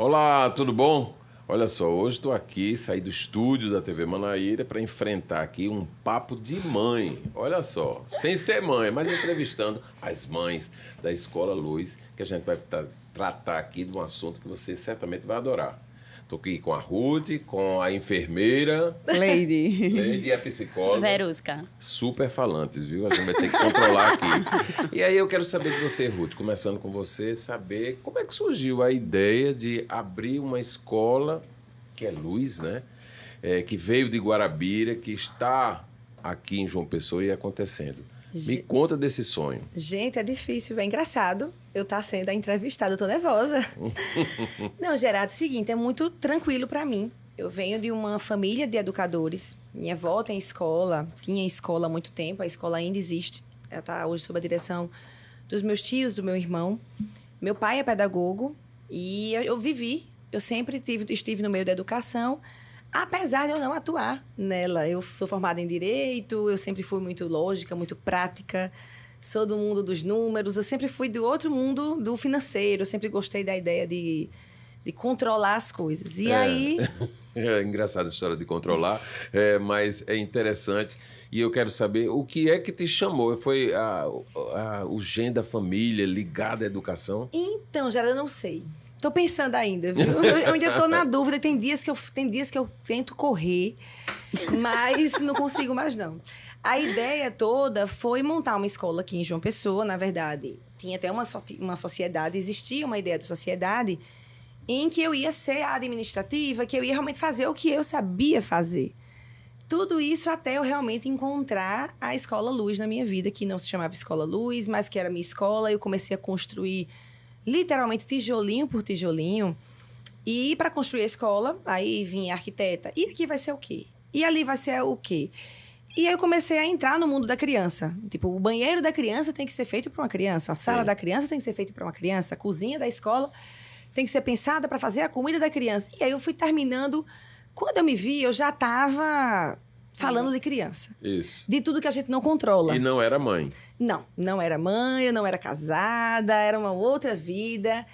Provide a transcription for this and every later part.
Olá, tudo bom? Olha só, hoje estou aqui, saí do estúdio da TV Manaíra para enfrentar aqui um papo de mãe. Olha só, sem ser mãe, mas entrevistando as mães da Escola Luz, que a gente vai tratar aqui de um assunto que você certamente vai adorar. Estou aqui com a Ruth, com a enfermeira... Lady. Lady e a psicóloga. Verusca. Super falantes, viu? A gente vai ter que controlar aqui. E aí eu quero saber de você, Ruth, começando com você, saber como é que surgiu a ideia de abrir uma escola, que é Luz, né? Que veio de Guarabira, que está aqui em João Pessoa e acontecendo. Me conta desse sonho. Gente, é difícil, é engraçado eu estar sendo a entrevistada, eu tô nervosa. Não, Gerardo, é o seguinte, é muito tranquilo para mim. Eu venho de uma família de educadores. Minha avó tem escola, tinha escola há muito tempo, a escola ainda existe. Ela está hoje sob a direção dos meus tios, do meu irmão. Meu pai é pedagogo e eu sempre estive no meio da educação, apesar de eu não atuar nela. Eu sou formada em Direito, eu sempre fui muito lógica, muito prática, sou do mundo dos números, eu sempre fui do outro mundo, do financeiro, eu sempre gostei da ideia de controlar as coisas. E aí... É engraçada a história de controlar, mas é interessante. E eu quero saber o que é que te chamou? Foi o gene da família ligado à educação? Então, Geraldo, eu não sei. Tô pensando ainda, viu? Eu ainda tô na dúvida. Tem dias que eu tento correr, mas não consigo mais, não. A ideia toda foi montar uma escola aqui em João Pessoa, na verdade. Tinha até uma sociedade, existia uma ideia de sociedade em que eu ia ser a administrativa, que eu ia realmente fazer o que eu sabia fazer. Tudo isso até eu realmente encontrar a Escola Luz na minha vida, que não se chamava Escola Luz, mas que era minha escola. Eu comecei a construir literalmente tijolinho por tijolinho. E para construir a escola, aí vinha a arquiteta. E aqui vai ser o quê? E ali vai ser o quê? E aí eu comecei a entrar no mundo da criança. Tipo, o banheiro da criança tem que ser feito para uma criança. A sala da criança tem que ser feita para uma criança. A cozinha da escola tem que ser pensada para fazer a comida da criança. E aí eu fui terminando... Quando eu me vi, eu já estava falando de criança. Isso. De tudo que a gente não controla. E não era mãe. Não era mãe, eu não era casada, era uma outra vida.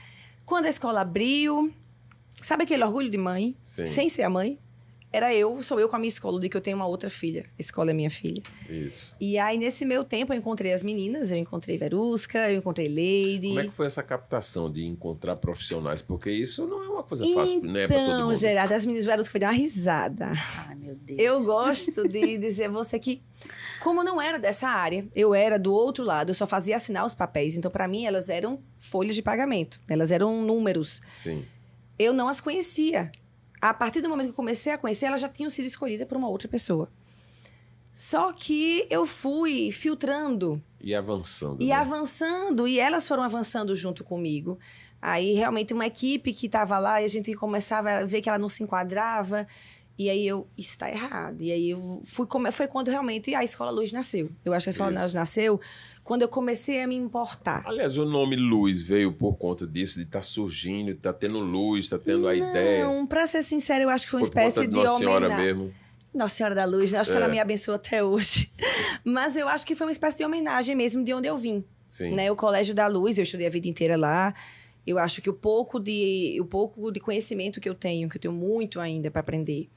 Quando a escola abriu, sabe aquele orgulho de mãe? Sim. Sem ser a mãe? Sou eu com a minha escola, de que eu tenho uma outra filha. A escola é minha filha. Isso. E aí, nesse meu tempo, eu encontrei as meninas, eu encontrei Verusca, eu encontrei Lady. Como é que foi essa captação de encontrar profissionais? Porque isso não é uma coisa fácil, né, para todo Então, mundo. Gerardo, as meninas Verusca foi dar uma risada. Ai, meu Deus. Eu gosto de dizer a você que, como não era dessa área, eu era do outro lado, eu só fazia assinar os papéis. Então, para mim, elas eram folhas de pagamento. Elas eram números. Sim. Eu não as conhecia. A partir do momento que eu comecei a conhecer, elas já tinham sido escolhidas por uma outra pessoa. Só que eu fui filtrando. E avançando. E né? avançando, e elas foram avançando junto comigo. Aí, realmente, uma equipe que estava lá, e a gente começava a ver que ela não se enquadrava. E aí, isso está errado. E aí, foi quando realmente a Escola Luz nasceu. Eu acho que a Escola Luz nasceu quando eu comecei a me importar. Aliás, o nome Luz veio por conta disso, de estar surgindo, de estar tendo luz, estar tendo a ideia. Não, pra ser sincera, eu acho que foi uma Por conta espécie de de Nossa Senhora homenagem. mesmo. Nossa Senhora da Luz, né? Acho que ela me abençoou até hoje. Mas eu acho que foi uma espécie de homenagem mesmo de onde eu vim. Sim. Né? O Colégio da Luz, eu estudei a vida inteira lá. Eu acho que o pouco de conhecimento que eu tenho muito ainda para aprender,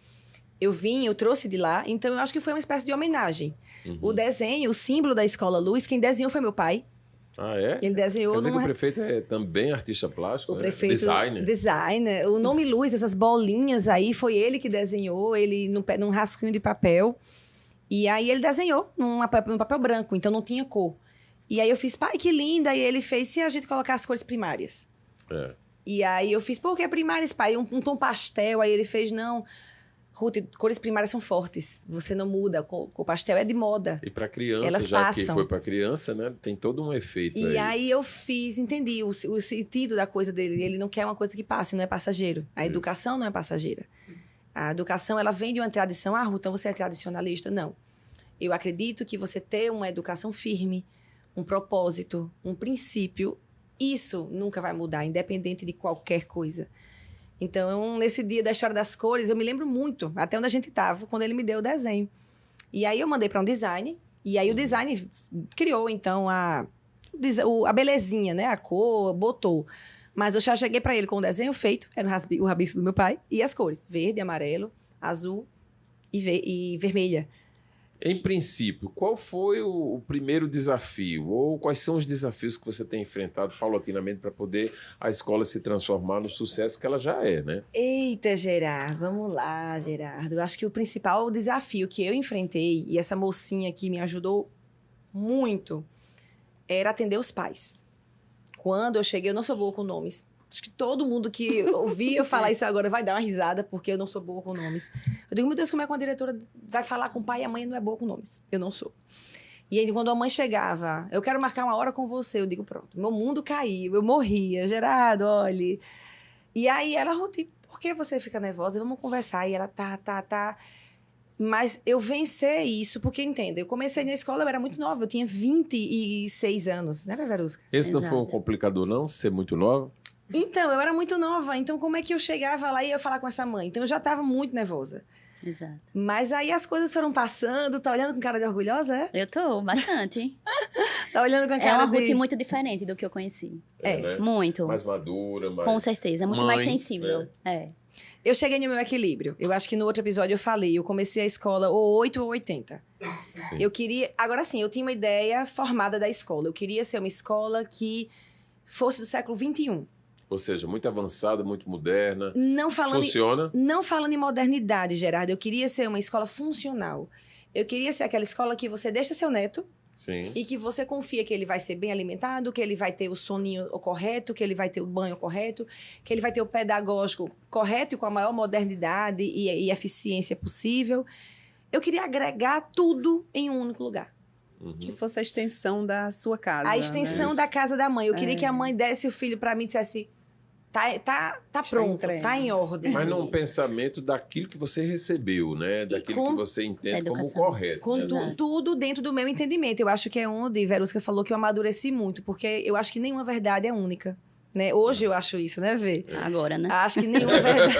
eu trouxe de lá. Então, eu acho que foi uma espécie de homenagem. Uhum. O desenho, o símbolo da Escola Luz, quem desenhou foi meu pai. Ah, é? Ele desenhou... Quer dizer que o prefeito é também artista plástico? O prefeito... Designer. Designer. O nome Luz, essas bolinhas aí, foi ele que desenhou, ele num rascunho de papel. E aí, ele desenhou num papel branco, então não tinha cor. E aí, eu fiz, pai, que linda. E ele fez, se a gente colocar as cores primárias. É. E aí, eu fiz, por que primárias, pai? Um tom pastel. Aí, ele fez, não... Ruth, cores primárias são fortes. Você não muda. O pastel é de moda. E para criança, Elas já passam. que foi para criança, né? Tem todo um efeito aí. E aí eu entendi o sentido da coisa dele. Ele não quer uma coisa que passe, não é passageiro. A educação não é passageira. A educação, ela vem de uma tradição. Ah, Ruth, então você é tradicionalista? Não. Eu acredito que você ter uma educação firme, um propósito, um princípio, isso nunca vai mudar, independente de qualquer coisa. Então, nesse dia da História das Cores, eu me lembro muito, até onde a gente estava, quando ele me deu o desenho. E aí eu mandei para um design, e aí o design criou, então, a belezinha, né? A cor, botou. Mas eu já cheguei para ele com o desenho feito, era o rabisco do meu pai, e as cores, verde, amarelo, azul e vermelha. Em princípio, qual foi o primeiro desafio? Ou quais são os desafios que você tem enfrentado paulatinamente para poder a escola se transformar no sucesso que ela já é, né? Eita, Gerardo, vamos lá, Gerardo. Eu acho que o principal desafio que eu enfrentei, e essa mocinha aqui me ajudou muito, era atender os pais. Quando eu cheguei, eu não sou boa com nomes. Acho que todo mundo que ouvia eu falar isso agora vai dar uma risada, porque eu não sou boa com nomes. Eu digo, meu Deus, como é que uma diretora vai falar com o pai e a mãe não é boa com nomes? Eu não sou. E aí, quando a mãe chegava, eu quero marcar uma hora com você, eu digo, pronto, meu mundo caiu, eu morria. Gerardo, olha. E aí ela, Ruth, por que você fica nervosa? Vamos conversar. E ela, tá. Mas eu vencer isso, porque, entenda, eu comecei na escola, eu era muito nova, eu tinha 26 anos, né, Verusca? Esse não foi um complicador, não? Ser muito nova? Então, eu era muito nova. Então, como é que eu chegava lá e ia falar com essa mãe? Então, eu já estava muito nervosa. Exato. Mas aí as coisas foram passando. Tá olhando com cara de orgulhosa, é? Eu tô, bastante. Tá olhando com a É cara uma de... Ruth muito diferente do que eu conheci. Né? Muito. Mais madura, mais... Com certeza, muito mãe, mais sensível. né? Eu cheguei no meu equilíbrio. Eu acho que no outro episódio eu falei. Eu comecei a escola ou 8 ou 80. Sim. Eu queria... Agora sim, eu tinha uma ideia formada da escola. Eu queria ser uma escola que fosse do século XXI. Ou seja, muito avançada, muito moderna. Não falando Funciona. Não falando em modernidade, Gerardo. Eu queria ser uma escola funcional. Eu queria ser aquela escola que você deixa seu neto Sim. e que você confia que ele vai ser bem alimentado, que ele vai ter o soninho correto, que ele vai ter o banho correto, que ele vai ter o pedagógico correto e com a maior modernidade e eficiência possível. Eu queria agregar tudo em um único lugar. Que fosse a extensão da sua casa. A extensão né? da casa da mãe. Eu queria que a mãe desse o filho para mim e dissesse... Tá pronto, entregue. tá em ordem. Mas num pensamento daquilo que você recebeu, né? Daquilo que você entende como educação. correto. Com né? tudo dentro do meu entendimento. Eu acho que é onde Verusca falou que eu amadureci muito, porque eu acho que nenhuma verdade é única. Né? Hoje eu acho isso, né, Vê? Agora, né? Acho que nenhuma verdade.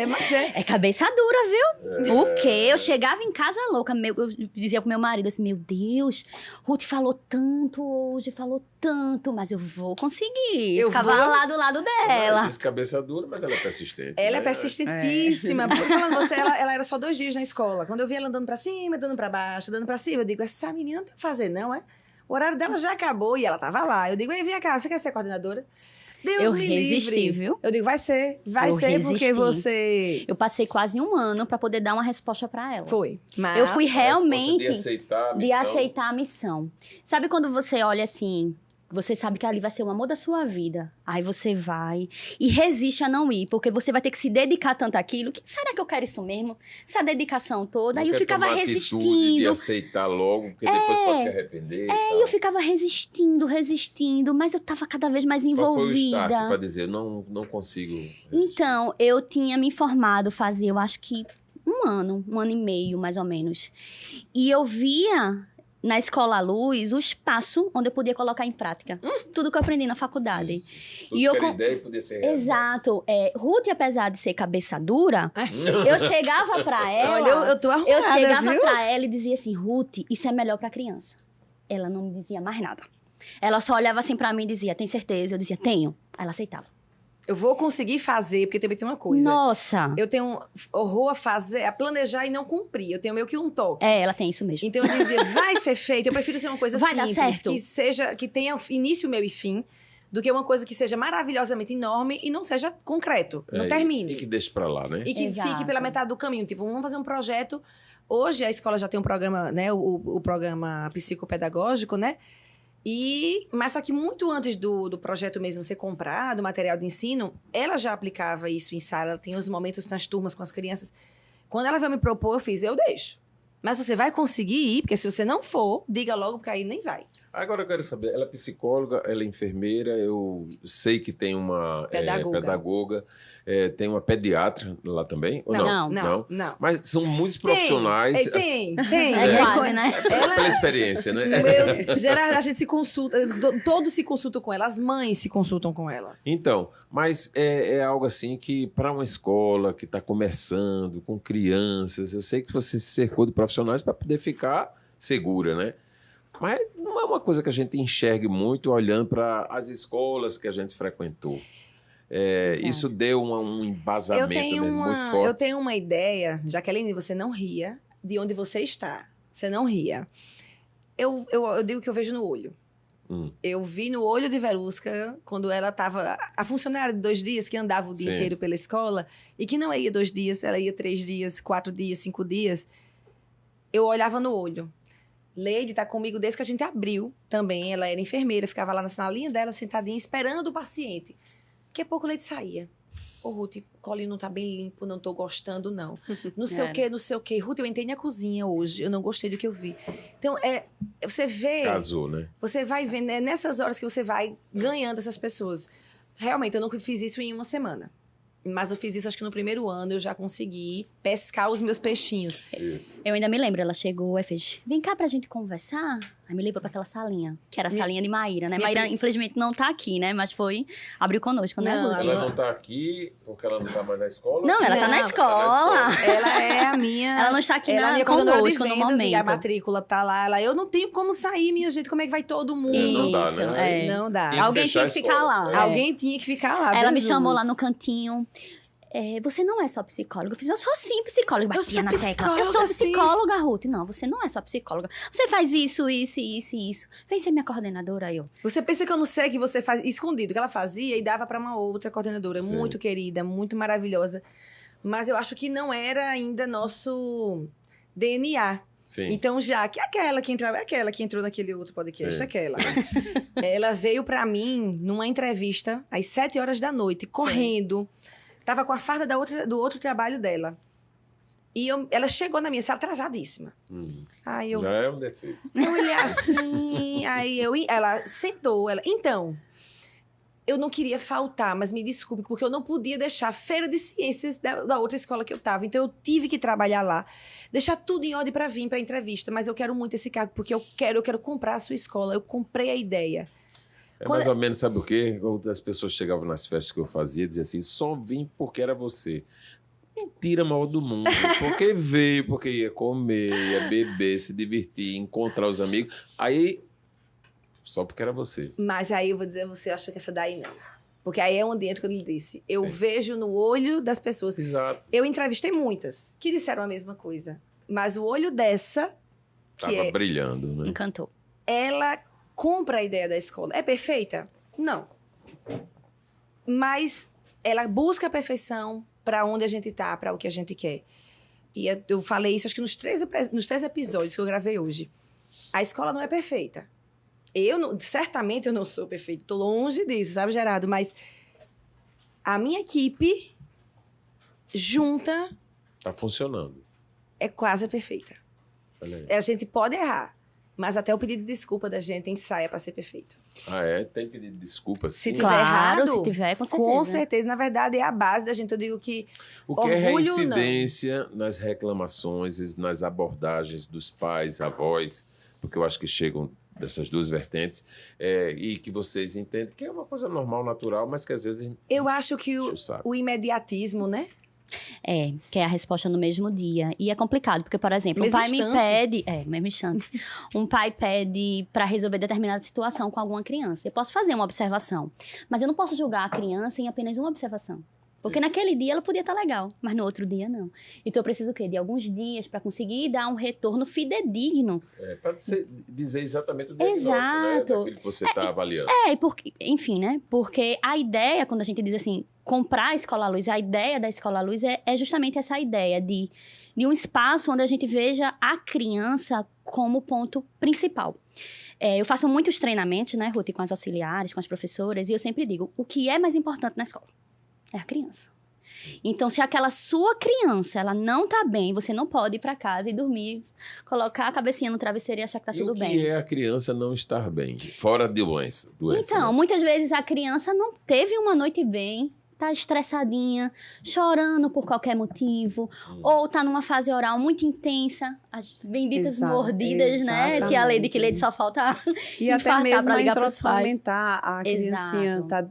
Mas É cabeça dura, viu? O quê? Eu chegava em casa louca. Eu dizia pro meu marido assim, meu Deus, Ruth falou tanto hoje, falou tanto, mas eu vou conseguir. Eu Ficava vou- lá do lado dela. Diz cabeça dura, mas ela é persistente. ela é né? persistentíssima. Porque falando você, ela era só 2 dias na escola. Quando eu via ela andando pra cima, andando pra baixo, andando pra cima, eu digo, essa menina não tem o que fazer, não, é? O horário dela já acabou e ela tava lá. Eu digo, ei, vem cá, você quer ser coordenadora? Deus Eu me resisti, livre. viu? Eu digo, vai ser Eu porque resisti. você... Eu passei quase 1 ano pra poder dar uma resposta pra ela. Foi. Mas... Eu fui A resposta realmente de aceitar a de missão. aceitar a missão. Sabe quando você olha assim, você sabe que ali vai ser o amor da sua vida. Aí você vai e resiste a não ir, porque você vai ter que se dedicar tanto àquilo. Que, será que eu quero isso mesmo? Essa dedicação toda. Não Aí eu quer ficava tomar atitude de resistindo. aceitar logo, porque depois pode se arrepender. Aí eu ficava resistindo, mas eu tava cada vez mais Qual foi o start envolvida. para dizer, não consigo... Então, eu tinha me informado fazia, eu acho que 1 ano e meio, mais ou menos. E eu via na Escola Luz o espaço onde eu podia colocar em prática tudo que eu aprendi na faculdade. Tudo E eu que era com- ideia podia ser real. Exato. Ruth, apesar de ser cabeça dura, eu chegava pra ela... Olha, eu tô arrumada, Eu chegava viu? pra ela e dizia assim, Ruth, isso é melhor pra criança. Ela não me dizia mais nada. Ela só olhava assim pra mim e dizia, tem certeza? Eu dizia, tenho. Aí ela aceitava. Eu vou conseguir fazer, porque também tem uma coisa. Nossa! Eu tenho horror a fazer, a planejar e não cumprir. Eu tenho meio que um toque. Ela tem isso mesmo. Então eu dizia, vai ser feito. Eu prefiro ser uma coisa Vai dar simples, certo. que tenha início, meio e fim, do que uma coisa que seja maravilhosamente enorme e não seja concreto, não termine. E que deixe pra lá, né? E que Exato. fique pela metade do caminho. Tipo, vamos fazer um projeto. Hoje a escola já tem um programa, né? O programa psicopedagógico, né? Mas só que muito antes do projeto mesmo ser comprado, o material de ensino, ela já aplicava isso em sala. Ela tem os momentos nas turmas com as crianças. Quando ela veio me propor, eu fiz, eu deixo. Mas você vai conseguir ir, porque se você não for, diga logo, porque aí nem vai. Agora eu quero saber, ela é psicóloga, ela é enfermeira, eu sei que tem uma pedagoga, tem uma pediatra lá também? Ou Não. Não. Mas são muitos profissionais. Tem. É quase, né? Pela experiência, né? Gerardo, a gente se consulta, todos se consultam com ela, as mães se consultam com ela. Então, mas é algo assim que para uma escola que está começando, com crianças, eu sei que você se cercou de profissionais para poder ficar segura, né? Mas não é uma coisa que a gente enxergue muito olhando para as escolas que a gente frequentou. Exato. Isso deu um embasamento mesmo muito eu forte. tenho uma ideia, Jaqueline, você não ria de onde você está. Você não ria. Eu digo que eu vejo no olho. Eu vi no olho de Verusca, quando ela estava... A funcionária de 2 dias, que andava o dia Sim. inteiro pela escola, e que não ia 2 dias, ela ia 3 dias, 4 dias, 5 dias. Eu olhava no olho. Leide tá comigo desde que a gente abriu também. Ela era enfermeira, ficava lá na salinha dela, sentadinha, esperando o paciente. Daqui a pouco o Leide saía. Ô, Ruth, o colinho não tá bem limpo, não tô gostando, não. Não sei o quê, não sei o quê. Ruth, eu entrei na cozinha hoje, eu não gostei do que eu vi. Então, você vê... Casou, né? Você vai vendo, é nessas horas que você vai ganhando essas pessoas. Realmente, eu não fiz isso em uma semana. Mas eu fiz isso, acho que no primeiro ano eu já consegui pescar os meus peixinhos. Isso. Eu ainda me lembro, ela chegou e fez, vem cá pra gente conversar. Aí me levou pra aquela salinha, que era a salinha de Maíra, né? Maíra, infelizmente, não tá aqui, né? Mas abriu conosco, né, Não, Ruth? Ela não tá aqui porque ela não tá mais na escola? Não, ela tá na Não, escola. Ela é a minha... Ela não está aqui ela é a minha coordenadora de conosco no vendas e a momento. matrícula tá lá. Eu não tenho como sair, minha gente. Como é que vai todo mundo? Não dá, Isso, né? é. Não dá. Tinha que Alguém fechar tinha a que ficar escola. lá. É. Alguém tinha que ficar lá. Ela me Jesus. chamou lá no cantinho. Você não é só psicóloga. Eu fiz, eu sou sim psicóloga. Eu Batia sou na tecla. Eu psicóloga, sou sim. psicóloga, Ruth. Não, você não é só psicóloga. Você faz isso, isso, isso e isso. Vem ser minha coordenadora, aí eu. Você pensa que eu não sei que você faz escondido, que ela fazia e dava pra uma outra coordenadora. Sim. Muito querida, muito maravilhosa. Mas eu acho que não era ainda nosso DNA. Sim. Então, já que aquela que entrou naquele outro podcast, Sim. aquela. Ela veio pra mim numa entrevista às 7 horas da noite, correndo. Tava com a farda do outro trabalho dela. E ela chegou na minha sala atrasadíssima. Aí eu... Já é um defeito. Eu olhei assim, ela sentou, então, eu não queria faltar, mas me desculpe, porque eu não podia deixar a feira de ciências da outra escola que eu tava, então eu tive que trabalhar lá, deixar tudo em ordem para vir para a entrevista, mas eu quero muito esse cargo, porque eu quero comprar a sua escola, eu comprei a ideia. É mais ou menos, sabe o quê? Quando as pessoas chegavam nas festas que eu fazia, diziam assim, só vim porque era você. Mentira maior do mundo. Porque veio, porque ia comer, ia beber, se divertir, encontrar os amigos. Aí, só porque era você. Mas aí eu vou dizer a você, eu acho que essa daí não. Porque aí é onde entra o que eu lhe disse. Eu Sim. vejo no olho das pessoas. Exato. Eu entrevistei muitas que disseram a mesma coisa. Mas o olho dessa, que Tava brilhando, né? Encantou. ela compra a ideia da escola. É perfeita? Não. Mas ela busca a perfeição para onde a gente tá, para o que a gente quer. E eu falei isso, acho que nos 3 episódios que eu gravei hoje. A escola não é perfeita. Certamente eu não sou perfeita. Tô longe disso, sabe, Gerardo? Mas a minha equipe junta Tá funcionando. é quase perfeita. Olha aí. A gente pode errar, mas até o pedido de desculpa da gente ensaia para ser perfeito. Ah, é? Tem pedido desculpa, Se sim? tiver Claro, errado, se tiver, com certeza. Com certeza. Na verdade, é a base da gente. Eu digo que O que é orgulho, não. reincidência nas reclamações e nas abordagens dos pais, avós, porque eu acho que chegam dessas duas vertentes, e que vocês entendem que é uma coisa normal, natural, mas que às vezes eu acho que enche o saco. o imediatismo, né? Que é a resposta no mesmo dia. E é complicado, porque, por exemplo, Mesmo um pai me instante. pede... mesmo instante. Um pai pede para resolver determinada situação com alguma criança. Eu posso fazer uma observação, mas eu não posso julgar a criança em apenas uma observação. Porque Isso. naquele dia ela podia estar legal, mas no outro dia não. Então eu preciso o quê? De alguns dias para conseguir dar um retorno fidedigno. Para dizer exatamente o diagnóstico, né? Exato. Daquilo que você está avaliando. E porque, enfim, né? Porque a ideia, quando a gente diz assim, comprar a Escola Luz, a ideia da Escola Luz é justamente essa ideia de um espaço onde a gente veja a criança como ponto principal. Eu faço muitos treinamentos, né, Ruth, com as auxiliares, com as professoras, e eu sempre digo, o que é mais importante na escola? É a criança. Então, se aquela sua criança, ela não tá bem, você não pode ir para casa e dormir, colocar a cabecinha no travesseiro e achar que tá E tudo o bem. que é a criança não estar bem? Fora de doença. Então, né? muitas vezes a criança não teve uma noite bem, tá estressadinha, chorando por qualquer motivo, ou tá numa fase oral muito intensa, as benditas mordidas, né? Que a Lady só falta E até infartar mesmo pra a ligar pros introdução pais. alimentar, a criancinha Exato. tá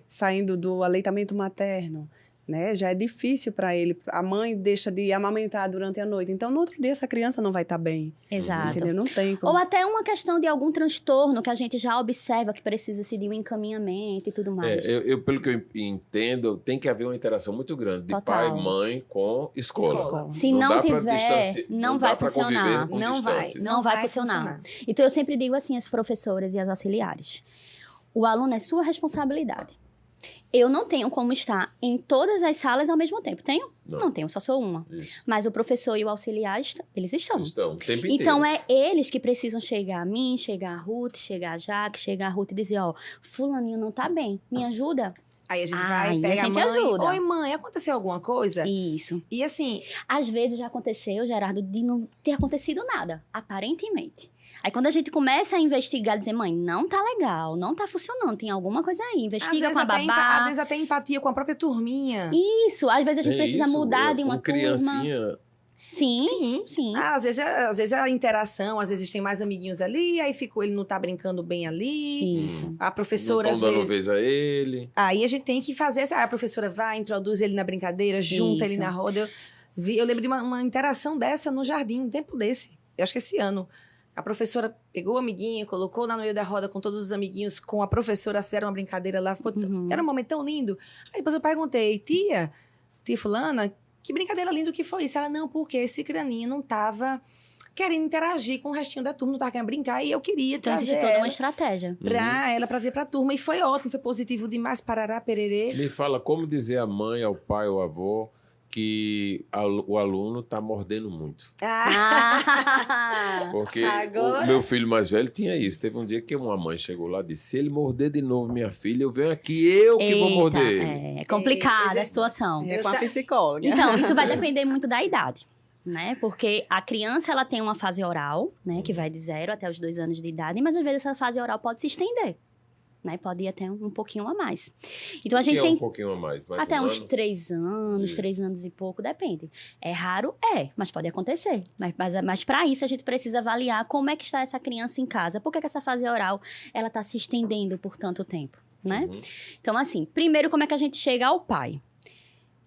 saindo do aleitamento materno. né? Já é difícil para ele. A mãe deixa de amamentar durante a noite. Então, no outro dia, essa criança não vai estar bem. Exato. Entendeu? Não tem como. Ou até uma questão de algum transtorno que a gente já observa que precisa-se de um encaminhamento e tudo mais. Pelo que eu entendo, tem que haver uma interação muito grande de Total. pai, mãe com escola. Se não dá pra tiver, não vai dá pra funcionar. conviver com Não vai. distâncias. Não vai funcionar. Então, eu sempre digo assim às professoras e às auxiliares. O aluno é sua responsabilidade. Eu não tenho como estar em todas as salas ao mesmo tempo. Tenho? Não tenho, só sou uma. Isso. Mas o professor e o auxiliar, eles estão. Estão, o tempo inteiro. Então, é eles que precisam chegar a mim, chegar a Ruth, chegar a Jaque, chegar a Ruth e dizer, ó, fulaninho não tá bem, me ajuda? Aí a gente Aí vai, a pega a gente mãe. ajuda. Oi, mãe, aconteceu alguma coisa? Isso. E assim, Às vezes já aconteceu, Gerardo, de não ter acontecido nada, aparentemente. Aí quando a gente começa a investigar, dizer, mãe, não tá legal, não tá funcionando, tem alguma coisa aí, investiga com a babá. às vezes até empatia com a própria turminha. Isso, às vezes a gente precisa mudar de uma com turma. criancinha. Sim, sim. Às vezes a interação, às vezes tem mais amiguinhos ali, aí ele não tá brincando bem ali. Isso. A professora, Não às estão dando vezes... vez a ele. Aí a gente tem que fazer essa... A professora vai, introduz ele na brincadeira, junta ele Isso. na roda. Eu lembro de uma interação dessa no jardim, um tempo desse. Eu acho que esse ano. A professora pegou o amiguinho, colocou lá no meio da roda com todos os amiguinhos, com a professora, fizeram uma brincadeira lá. Era um momento tão lindo. Aí depois eu perguntei, tia fulana, que brincadeira linda que foi isso? Ela, não, porque esse craninho não tava querendo interagir com o restinho da turma, não tava querendo brincar, e eu queria Então trazer existe toda ela uma estratégia. pra ela trazer pra turma. E foi ótimo, foi positivo demais, parará, pererê. Me fala como dizer à mãe, ao pai, ao avô que o aluno tá mordendo muito. Ah. Porque Agora- o meu filho mais velho tinha isso. Teve um dia que uma mãe chegou lá e disse, se ele morder de novo minha filha, eu venho aqui, eu que vou Eita, morder ele. é complicada Eita, a situação. É com a psicóloga. Então, isso vai depender muito da idade, né? Porque a criança, ela tem uma fase oral, né? Que vai de 0 até os 2 anos de idade, mas às vezes essa fase oral pode se estender, né? Pode ir até um pouquinho a mais. Então, a gente Que é tem um pouquinho a mais até um uns ano. 3 anos, Isso. 3 anos e pouco, depende. É raro? É, mas pode acontecer. Mas para isso, a gente precisa avaliar como é que está essa criança em casa. Por que essa fase oral, ela está se estendendo por tanto tempo, né? Uhum. Então, assim, primeiro, como é que a gente chega ao pai?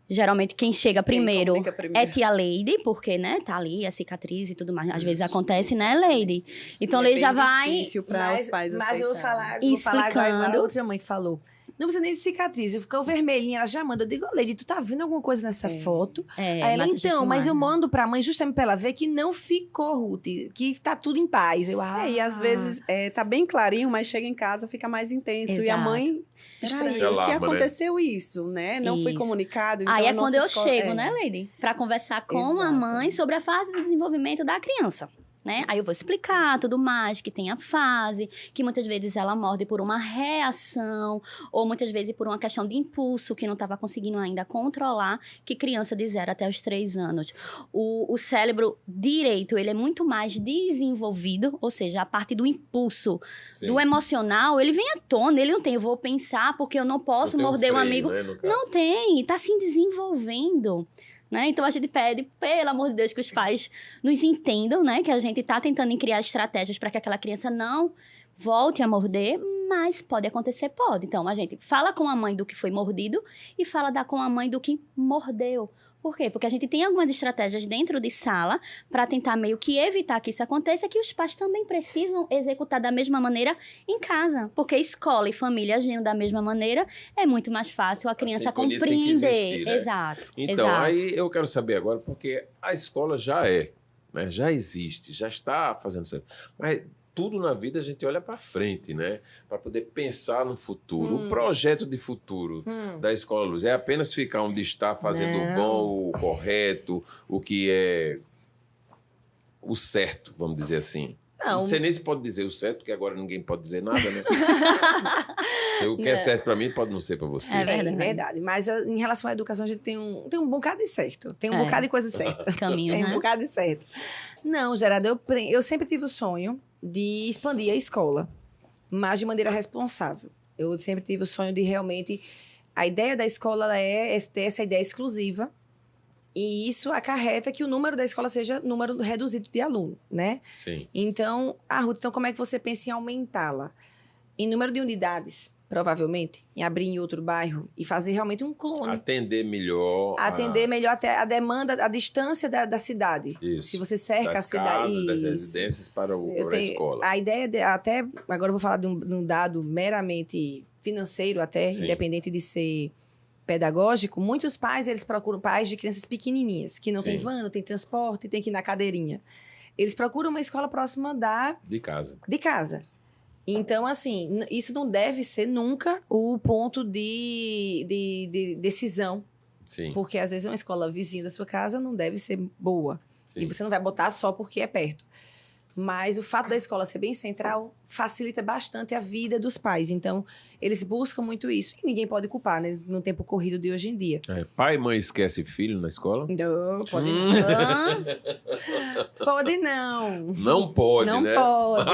Geralmente, quem chega primeiro comunica primeiro? é tia Lady, porque, né, tá ali a cicatriz e tudo mais. Às vezes acontece, né, Lady? Então, É Lady bem já vai difícil para os pais Mas eu vou falar, igual Explicando. a outra mãe que falou. Não precisa nem de cicatriz, ficou vermelhinha, ela já manda. Eu digo, Lady, tu tá vendo alguma coisa nessa foto? Aí ela, mas a gente então, mas eu manda. mando pra mãe justamente pra ela ver que não ficou, Ruth, que tá tudo em paz. Eu, E às vezes tá bem clarinho, mas chega em casa, fica mais intenso. E a Exato. mãe Se estranha. Que alarma, né? aconteceu isso, né? Não foi Isso. comunicado. Então Aí a é quando nossa eu escola- chego, né, Lady? Pra conversar com a Exato. mãe sobre a fase do desenvolvimento da criança. Né? Aí eu vou explicar tudo mais, que tem a fase, que muitas vezes ela morde por uma reação, ou muitas vezes por uma questão de impulso, que não estava conseguindo ainda controlar, que criança de 0 até os 3 anos. O cérebro direito, ele é muito mais desenvolvido, ou seja, a parte do impulso, Sim. do emocional, ele vem à tona, ele não tem, eu vou pensar porque eu não posso Não tem morder um freio, amigo. né, no caso. Não tem, está se desenvolvendo. Né? Então, a gente pede, pelo amor de Deus, que os pais nos entendam, né? Que a gente está tentando criar estratégias para que aquela criança não volte a morder, mas pode acontecer, pode. Então, a gente fala com a mãe do que foi mordido e fala com a mãe do que mordeu. Por quê? Porque a gente tem algumas estratégias dentro de sala para tentar meio que evitar que isso aconteça, que os pais também precisam executar da mesma maneira em casa. Porque escola e família agindo da mesma maneira, é muito mais fácil a criança sintonia tem que compreender. existir, né? Exato. Então, exato. aí eu quero saber agora, porque a escola já né? Já existe, já está fazendo certo. Mas tudo na vida a gente olha para frente, né? Para poder pensar no futuro. O projeto de futuro da Escola Luz é apenas ficar onde está, fazendo o Não. bom, o correto, o que é o certo, vamos dizer assim. Não. Não sei nem se pode dizer o certo, porque agora ninguém pode dizer nada, né? O que é Não. certo para mim pode não ser para você. É verdade. É verdade. Mas em relação à educação, a gente tem um bocado de certo. Tem um É. bocado de coisa certa. Caminho, Tem um né? bocado de certo. Não, Gerardo, eu sempre tive o sonho de expandir a escola, mas de maneira responsável. Eu sempre tive o sonho de realmente... A ideia da escola ela é ter essa ideia exclusiva, e isso acarreta que o número da escola seja número reduzido de aluno, né? Sim. Então, Ruth, então como é que você pensa em aumentá-la? em número de unidades, provavelmente, em abrir em outro bairro e fazer realmente um clone. Atender melhor. Atender melhor até a demanda, a distância da cidade. Isso. Se você cerca das a cidade. casas, das Isso. residências para a escola. A ideia, até agora eu vou falar de um dado meramente financeiro, até, Sim. independente de ser pedagógico, muitos pais, eles procuram pais de crianças pequenininhas, que não Sim. tem van, não tem transporte, tem que ir na cadeirinha. Eles procuram uma escola próxima De casa. de casa. Então, assim, isso não deve ser nunca o ponto de decisão, Sim. porque às vezes uma escola vizinha da sua casa não deve ser boa. Sim. E você não vai botar só porque é perto. Mas o fato da escola ser bem central facilita bastante a vida dos pais. Então, eles buscam muito isso. E ninguém pode culpar, né? No tempo corrido de hoje em dia. Pai e mãe esquece filho na escola? Não, pode Hã? Pode não. Não pode, Não né? pode.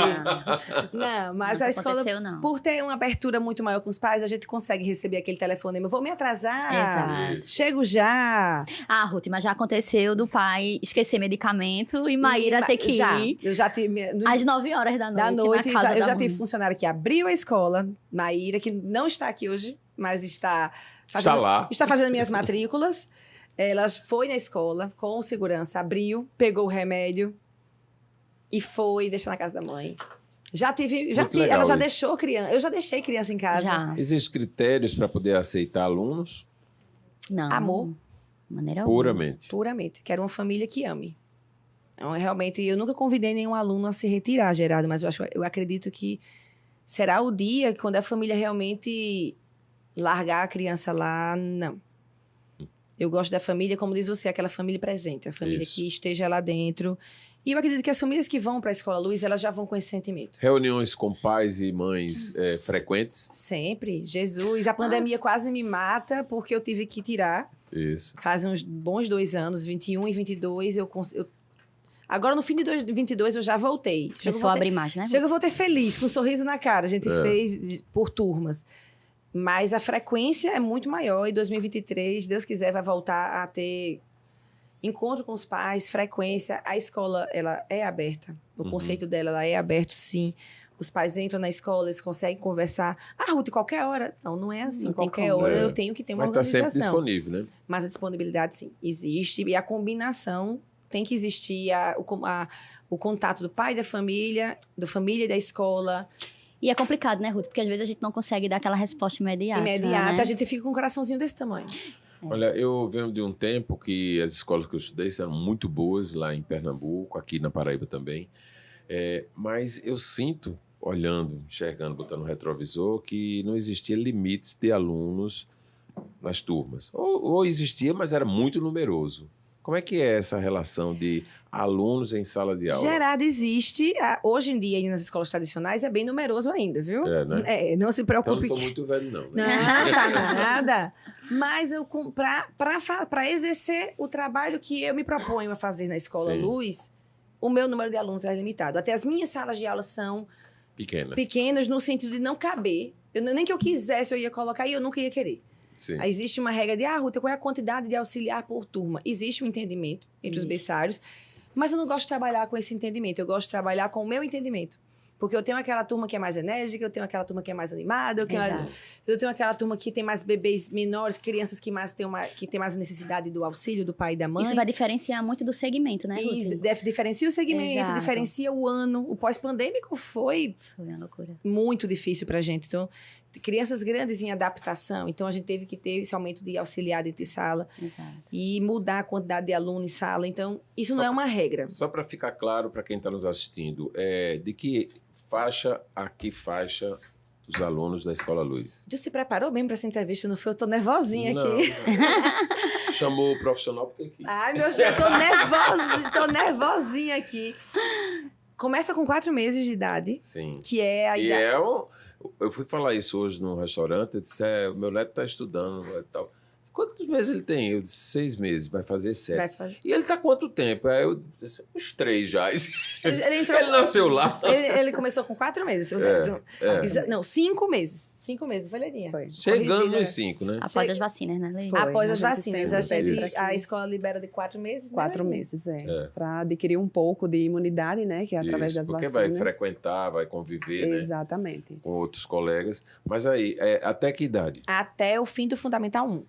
Não, Não, mas não a escola, aconteceu, não. por ter uma abertura muito maior com os pais, a gente consegue receber aquele telefonema. Eu vou me atrasar. Exato. Isso. Chego já. Ah, Ruth, mas já aconteceu do pai esquecer medicamento e Maíra ter que já. ir Eu já tive... às 9 horas da noite, na casa eu da já mãe. tive funcionário que abriu a escola, Maíra, que não está aqui hoje, mas está Está lá. está fazendo minhas matrículas. Ela foi na escola com segurança, abriu, pegou o remédio e foi deixar na casa da mãe. Muito legal ela já isso. deixou criança. Eu já deixei criança em casa. Já. Existem critérios para poder aceitar alunos? Não. Amor. De maneira alguma. Puramente. Puramente. Quero uma família que ame. Então, realmente, eu nunca convidei nenhum aluno a se retirar, Gerardo, mas eu acredito que será o dia quando a família realmente largar a criança lá, não. Eu gosto da família, como diz você, aquela família presente, a família Isso. que esteja lá dentro. E eu acredito que as famílias que vão para a Escola Luz, elas já vão com esse sentimento. Reuniões com pais e mães frequentes? Sempre. Jesus, a pandemia quase me mata, porque eu tive que tirar. Isso. Faz uns bons 2 anos, 21 e 22, agora, no fim de 2022, eu já voltei. Começou a abrir mais, né? Chega, eu vou ter feliz, com um sorriso na cara. A gente fez por turmas. Mas a frequência é muito maior. E 2023, Deus quiser, vai voltar a ter encontro com os pais, frequência. A escola, ela é aberta. O conceito dela, ela é aberto, sim. Os pais entram na escola, eles conseguem conversar. Ah, Ruth, qualquer hora. Não, não é assim. Não tem Qualquer como. hora É. eu tenho que ter uma Mas está sempre organização. disponível, né? Mas a disponibilidade, sim, existe. E a combinação tem que existir. O contato do pai da família e da escola. E é complicado, né, Ruth? Porque às vezes a gente não consegue dar aquela resposta imediata. Imediata. Né? A gente fica com um coraçãozinho desse tamanho. Olha, eu venho de um tempo que as escolas que eu estudei eram muito boas lá em Pernambuco, aqui na Paraíba também. Mas eu sinto, olhando, enxergando, botando no retrovisor, que não existia limites de alunos nas turmas. Ou existia, mas era muito numeroso. Como é que é essa relação de alunos em sala de aula? Gerardo existe. Hoje em dia, aí nas escolas tradicionais, é bem numeroso ainda, viu? É, né? Não se Então não preocupe. estou muito velho, não. Né? Não, tá nada. Mas para exercer o trabalho que eu me proponho a fazer na Escola Sim. Luz, o meu número de alunos é limitado. Até as minhas salas de aula são Pequenas. pequenas no sentido de não caber. Nem que eu quisesse, eu ia colocar e eu nunca ia querer. Sim. Aí existe uma regra de, Ruth, qual é a quantidade de auxiliar por turma? Existe um entendimento entre os berçários, mas eu não gosto de trabalhar com esse entendimento. Eu gosto de trabalhar com o meu entendimento. Porque eu tenho aquela turma que é mais enérgica, eu tenho aquela turma que é mais animada, eu tenho aquela turma que tem mais bebês menores, crianças que têm mais necessidade do auxílio do pai e da mãe. Isso vai diferenciar muito do segmento, né, E Ruth? diferencia o segmento, Exato. diferencia o ano. O pós-pandêmico foi Foi uma loucura. muito difícil pra gente. Então, crianças grandes em adaptação. Então, a gente teve que ter esse aumento de auxiliar dentro de sala Exato. e mudar a quantidade de aluno em sala. Então, isso Só não é uma regra. Só para ficar claro para quem está nos assistindo, de que faixa a que faixa os alunos da Escola Luz? Tu se preparou bem para essa entrevista, não foi? Eu tô nervosinha aqui. Não. Chamou o profissional porque quis. Ai, meu Deus, eu tô nervosinha aqui. Começa com 4 meses de idade, Sim. que é a E idade... eu fui falar isso hoje num restaurante, eu disse, meu neto está estudando e tal. quantos meses ele tem? Eu disse, 6 meses, vai fazer 7. Vai fazer. E ele tá quanto tempo? Aí eu disse, uns 3 já. Ele entrou... Ele nasceu lá. Ele começou com 4 meses. Não, 5 meses. 5 meses, foi, Leninha? Foi. Chegando Corrigida. nos 5, né? Após as vacinas, né, Lei? Foi. Após a as gente vacinas, sempre a escola libera de 4 meses, 4 né, Leninha? meses, É. para adquirir um pouco de imunidade, né? Que é através Isso, das porque vacinas. vai frequentar, vai conviver, né? Exatamente. Com outros colegas. Mas aí, até que idade? Até o fim do Fundamental 1.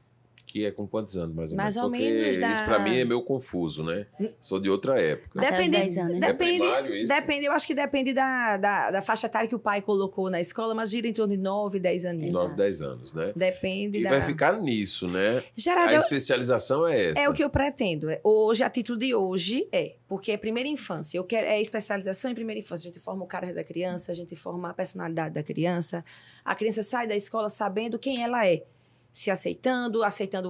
Que é com quantos anos, mais ou Mais menos? ou Porque menos da- isso pra mim é meio confuso, né? Sou de outra época. Até os 10 anos, né? É primário isso? Depende, eu acho que depende da faixa etária que o pai colocou na escola, mas gira em torno de 9, 10 aninhos. 9, 10 anos, né? Depende E da... vai ficar nisso, né? Geraldo, A especialização é essa. é o que eu pretendo. Hoje, a título de hoje, porque é primeira infância. Eu quero, é especialização em primeira infância. A gente forma o caráter da criança, a gente forma a personalidade da criança. A criança sai da escola sabendo quem ela é. Se aceitando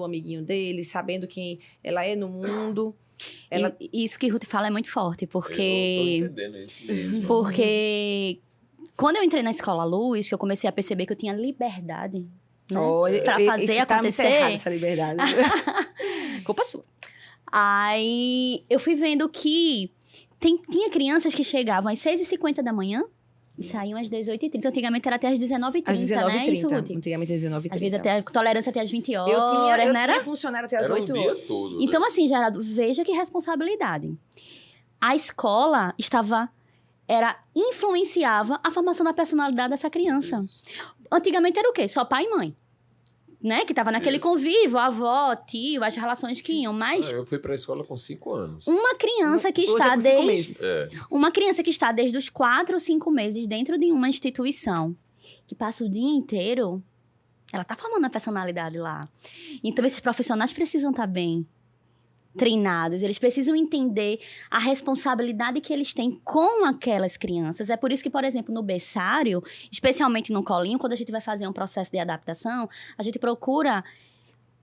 o amiguinho dele, sabendo quem ela é no mundo. Ela... E isso que Ruth fala é muito forte, Eu tô porque... entendendo isso mesmo. Porque quando eu entrei na Escola Luz, que eu comecei a perceber que eu tinha liberdade, né? Olha, Pra fazer esse tá muito acontecer. errado, essa liberdade. Culpa sua. Aí eu fui vendo que tinha crianças que chegavam às 6h50 da manhã e saíam às 18h30. Antigamente era até às 19h30, Às 19h30. né? Isso, Ruth? Antigamente às 19h30. Às vezes até tolerância até às 20 horas, Eu né? tinha Era? funcionário até às Era um 8 dia horas. todo, né? Então, assim, Gerardo, veja que responsabilidade. A escola influenciava a formação da personalidade dessa criança. Isso. Antigamente era o quê? Só pai e mãe. Né? Que tava naquele Isso. convívio, avó, tio, as relações que iam. Mas Eu fui pra escola com 5 anos. uma criança que Hoje está é com 5 desde... meses. Uma criança que está desde os 4 ou 5 meses dentro de uma instituição, que passa o dia inteiro, ela tá formando a personalidade lá. Então, esses profissionais precisam estar bem treinados, eles precisam entender a responsabilidade que eles têm com aquelas crianças. É por isso que, por exemplo, no berçário, especialmente no colinho, quando a gente vai fazer um processo de adaptação, a gente procura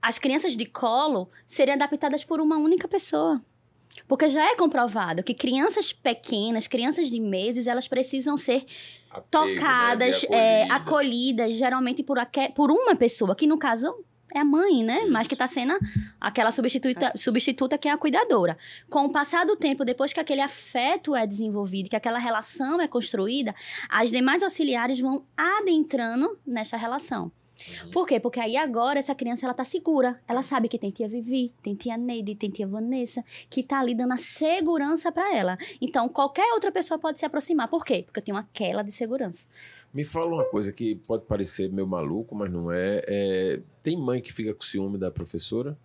as crianças de colo serem adaptadas por uma única pessoa. Porque já é comprovado que crianças pequenas, crianças de meses, elas precisam ser Apego, tocadas, né? De acolhida. acolhidas, geralmente por uma pessoa, que no caso é a mãe, né? Isso. Mas que está sendo aquela substituta que é a cuidadora. Com o passar do tempo, depois que aquele afeto é desenvolvido, que aquela relação é construída, as demais auxiliares vão adentrando nessa relação. Por quê? Porque aí agora essa criança ela tá segura. Ela sabe que tem tia Vivi, tem tia Neide, tem tia Vanessa, que tá ali dando a segurança para ela. Então, qualquer outra pessoa pode se aproximar. Por quê? Porque eu tenho aquela de segurança. Me fala uma coisa que pode parecer meio maluco, mas não é. Tem mãe que fica com ciúme da professora?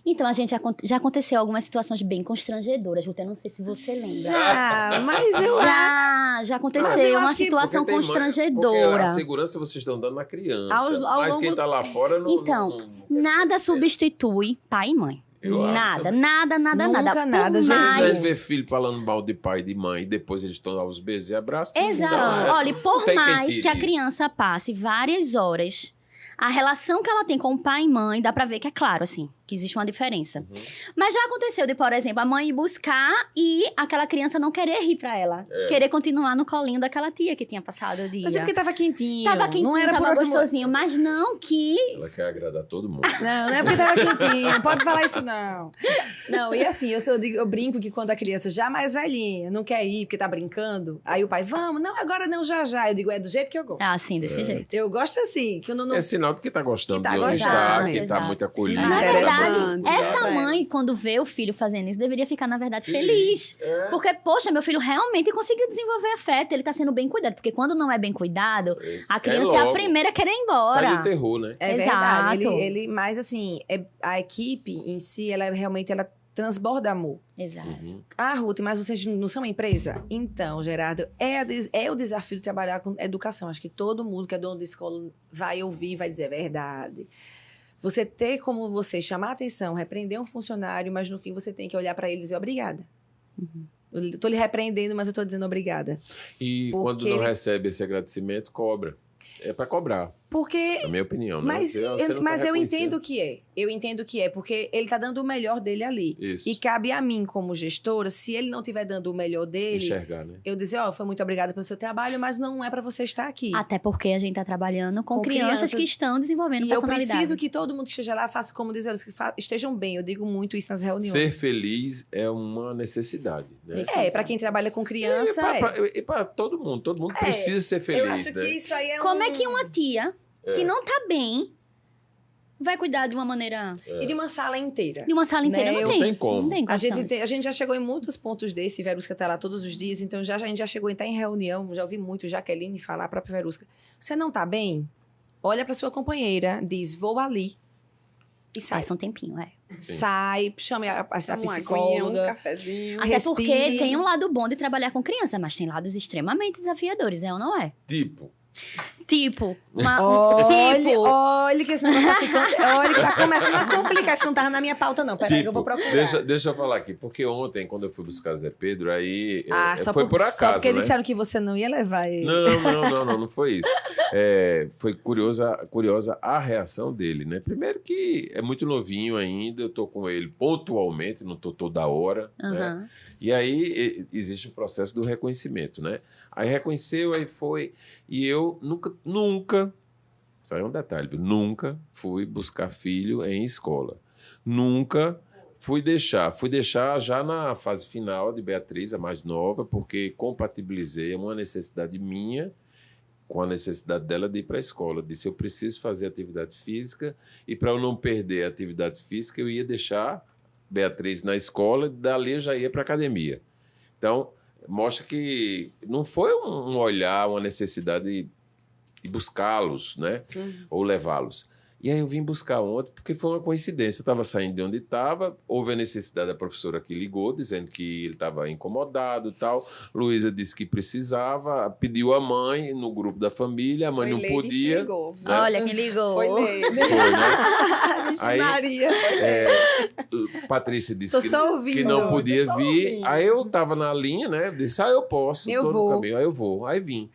Então, a gente já aconteceu algumas situações bem constrangedoras. Eu não sei se você lembra. Já, mas eu... Já Mas aconteceu eu uma acho que- situação Porque tem mãe- constrangedora. Porque a segurança vocês estão dando na criança. Ao mas longo- quem tá lá fora não. Então, Nada substitui pai e mãe. Eu acho Nada, também. nada, nada, Nunca nada. nada, Por Jesus. Você mais... vê filho falando mal de pai e de mãe, e depois eles estão aos beijos e abraços. Exato. Então, Olha, por tem quem mais tire que a isso. criança passe várias horas, a relação que ela tem com o pai e mãe, dá pra ver que é claro, assim, que existe uma diferença. Uhum. Mas já aconteceu de, por exemplo, a mãe ir buscar e aquela criança não querer ir pra ela. Querer continuar no colinho daquela tia que tinha passado o dia. Mas é porque tava quentinho. Tava quentinho, não era tava por outro mo- gostosinho, mas não que... Ela quer agradar todo mundo. Não, não é porque tava quentinho. Não pode falar isso, não. Não, e assim, eu brinco que quando a criança já mais velhinha não quer ir porque tá brincando, aí o pai, vamos, não, agora não, já, já. Eu digo, é do jeito que eu gosto. É assim, desse jeito. Eu gosto assim, que eu não... É sinal de que tá gostando Que tá de onde gostando, está, que tá exato. muito acolhido. Na Na tá verdade, dando essa cuidado. mãe, quando vê o filho fazendo isso, deveria ficar, na verdade, feliz. É. Porque, poxa, meu filho realmente conseguiu desenvolver afeto, ele tá sendo bem cuidado. Porque quando não é bem cuidado, a criança é a logo. primeira a querer ir Sai embora. do terror, né? É Exato. verdade. Mas assim, a equipe em si, ela realmente ela transborda amor. Exato. Uhum. Ah, Ruth, mas vocês não são uma empresa? Então, Gerardo, é o desafio de trabalhar com educação. Acho que todo mundo que é dono de escola vai ouvir, vai dizer, é verdade. Você ter como você chamar a atenção, repreender um funcionário, mas no fim você tem que olhar para ele e dizer obrigada. Eu tô lhe repreendendo, mas eu tô dizendo obrigada. E Porque quando não ele- recebe esse agradecimento, cobra. É para cobrar. Porque Na minha opinião, né? Mas, Você não tá mas eu reconhecendo. entendo que é. Eu entendo que é, porque ele tá dando o melhor dele ali. Isso. E cabe a mim, como gestora, se ele não estiver dando o melhor dele, Enxergar, né? eu dizer, foi muito obrigada pelo seu trabalho, mas não é para você estar aqui. Até porque a gente tá trabalhando com crianças que estão desenvolvendo E eu personalidade. preciso que todo mundo que esteja lá faça como dizer, que estejam bem. Eu digo muito isso nas reuniões. Ser feliz é uma necessidade, né? Para quem trabalha com criança, E para todo mundo precisa ser feliz, eu acho né? que isso aí é Como é que uma tia É. que não tá bem vai cuidar de uma maneira... E de uma sala inteira. De uma sala inteira? Né, Não eu- tem. Não tem como. Não tem A condições. gente já chegou em muitos pontos desse, Verusca tá lá todos os dias, então a gente já chegou em estar em reunião, já ouvi muito Jaqueline falar, a própria Verusca, você não tá bem? Olha pra sua companheira, diz, vou ali. E sai. Passa um tempinho, é. Sim. Sai, chame a Uma aguinha, um psicóloga. cafezinho. Até porque Respire. tem um lado bom de trabalhar com criança, mas tem lados extremamente desafiadores, é ou não é? Tipo, Tipo, Olha que esse negócio tá ficando... Olha que tá começando a complicar, isso não tava na minha pauta não, peraí que eu vou procurar. deixa eu falar aqui, porque ontem, quando eu fui buscar Zé Pedro, aí Só foi por acaso, só porque né? disseram que você não ia levar ele. Não foi isso. Foi curiosa a reação dele, né? Primeiro que é muito novinho ainda, eu tô com ele pontualmente, não tô toda hora, né? Aham. E aí existe o processo do reconhecimento, né? Aí reconheceu, aí foi. E eu nunca, isso aí é um detalhe, viu? Nunca fui buscar filho em escola. Nunca fui deixar já na fase final de Beatriz, a mais nova, porque compatibilizei uma necessidade minha com a necessidade dela de ir para a escola. Disse, eu preciso fazer atividade física e para eu não perder a atividade física, eu ia deixar Beatriz na escola e dali eu já ia para a academia. Então, mostra que não foi um olhar, uma necessidade de buscá-los, né? Ou levá-los. E aí eu vim buscar ontem, porque foi uma coincidência. Eu estava saindo de onde estava, houve a necessidade da professora que ligou, dizendo que ele estava incomodado e tal. Luísa disse que precisava, pediu a mãe no grupo da família, a mãe Foi não Leide que podia. ligou. né? Olha quem ligou. Foi Leide. Foi, né? Vixe, Aí- Maria. Patrícia disse Tô só ouvindo, que não podia tô só vir. ouvindo. Aí eu tava na linha, né? Eu disse, eu posso. Eu tô no vou. caminho. Aí eu vou. Aí vim.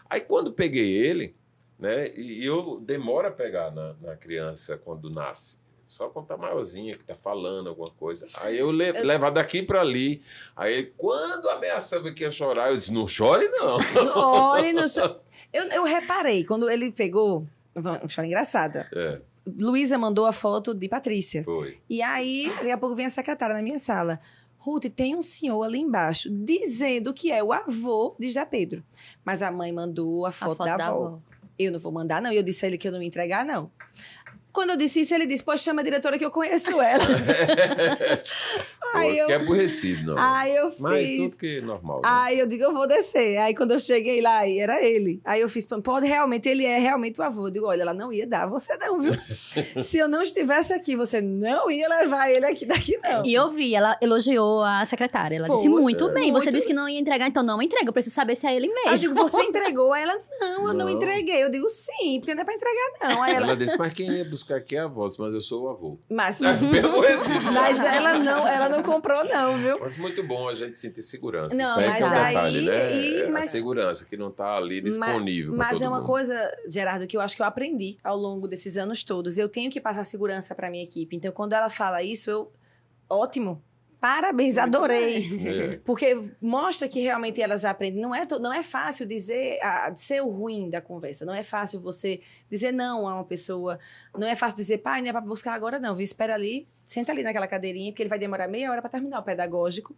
Aí quando peguei ele, né? E eu demoro a pegar na criança quando nasce. Só quando tá maiorzinha, que tá falando alguma coisa. Aí eu levo daqui pra ali. Aí quando ameaçava que ia chorar, eu disse, não chore não. Olha, não cho- eu reparei, quando ele pegou... Uma história engraçada. É, Luísa mandou a foto de Patrícia. foi. E aí, daqui a pouco vem a secretária na minha sala. Ruth, tem um senhor ali embaixo dizendo que é o avô de José Pedro. Mas a mãe mandou a foto, da avó. Eu não vou mandar, não. E eu disse a ele que eu não ia entregar, não. Quando eu disse isso, ele disse, pois chama a diretora que eu conheço ela. Aí Pô, que eu- aborrecido, não. Aí eu Mas fiz... tudo que é normal. né? Aí eu digo, eu vou descer. Aí quando eu cheguei lá, aí era ele. Aí eu fiz, pode realmente, ele é realmente o avô. Eu digo, olha, ela não ia dar você não, viu? Se eu não estivesse aqui, você não ia levar ele aqui daqui, não. E eu vi, ela elogiou a secretária. Ela Foi, disse, muito é. bem. Você Muito. disse que não ia entregar, então não entrega. Eu preciso saber se é ele Aí eu mesmo. digo, você entregou? Aí ela, não, eu não Não. entreguei. Eu digo, sim, porque não é pra entregar, não. Aí Ela ela, disse, mas quem ia buscar aqui é a avó, mas eu sou o avô. mas, Bem aborrecido. mas ela não comprou, não, viu? Mas muito bom a gente sentir segurança. Não, Isso aí mas que é um aí- detalhe, né? e- É a mas- segurança que não está ali disponível para Mas todo é uma mundo. coisa, Gerardo, que eu acho que eu aprendi ao longo desses anos todos. Eu tenho que passar segurança para minha equipe. Então, quando ela fala isso, ótimo. Parabéns, Muito adorei. É. Porque mostra que realmente elas aprendem. Não é fácil dizer, ser o ruim da conversa. Não é fácil você dizer não a uma pessoa. Não é fácil dizer, pai, não é para buscar agora não, viu? Espera ali, senta ali naquela cadeirinha, porque ele vai demorar meia hora para terminar o pedagógico.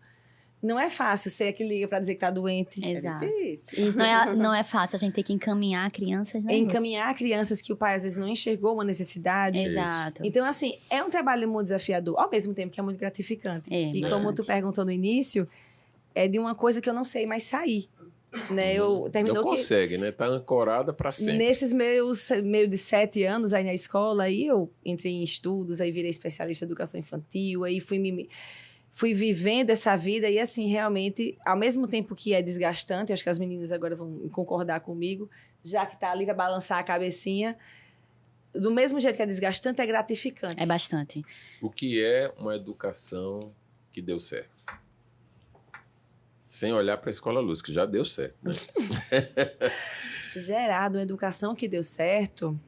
Não é fácil ser a que liga para dizer que tá doente. Exato. É difícil. Não é fácil a gente ter que encaminhar crianças, né? Encaminhar crianças que o pai às vezes não enxergou uma necessidade. Exato. Então, assim, é um trabalho muito desafiador, ao mesmo tempo que é muito gratificante. É, E bastante. como tu perguntou no início, é de uma coisa que eu não sei mais sair. Né? Eu terminou Não que consegue, né? Tá ancorada para sempre. nesses meio de 7 anos aí na escola, aí eu entrei em estudos, aí virei especialista em educação infantil, aí fui vivendo essa vida e assim, realmente, ao mesmo tempo que é desgastante, acho que as meninas agora vão concordar comigo, já que tá ali, vai balançar a cabecinha, do mesmo jeito que é desgastante, é gratificante. É bastante. O que é uma educação que deu certo? Sem olhar para a Escola Luz, que já deu certo, né? Gerado, uma educação que deu certo,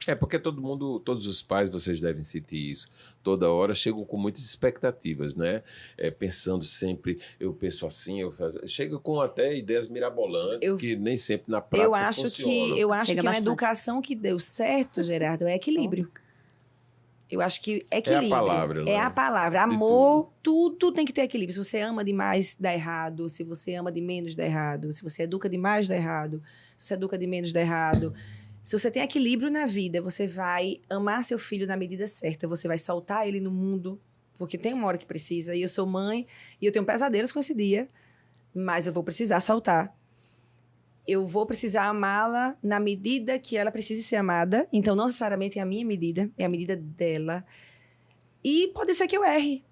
É porque todos os pais, vocês devem sentir isso. Toda hora chegam com muitas expectativas, né? Pensando sempre, eu penso assim, chega com até ideias mirabolantes que nem sempre na prática Eu acho funcionam. que uma bastante. educação que deu certo, Gerardo, é equilíbrio. Eu acho que equilíbrio. palavra, né? É a palavra. Amor, tudo tem que ter equilíbrio. Se você ama demais, dá errado. Se você ama de menos, dá errado. Se você educa demais, dá errado. Se você educa de menos, dá errado. Se você tem equilíbrio na vida, você vai amar seu filho na medida certa. Você vai soltar ele no mundo, porque tem uma hora que precisa. E eu sou mãe, e eu tenho pesadelos com esse dia, mas eu vou precisar soltar. Eu vou precisar amá-la na medida que ela precise ser amada. Então, não necessariamente é a minha medida, é a medida dela. E pode ser que eu erre,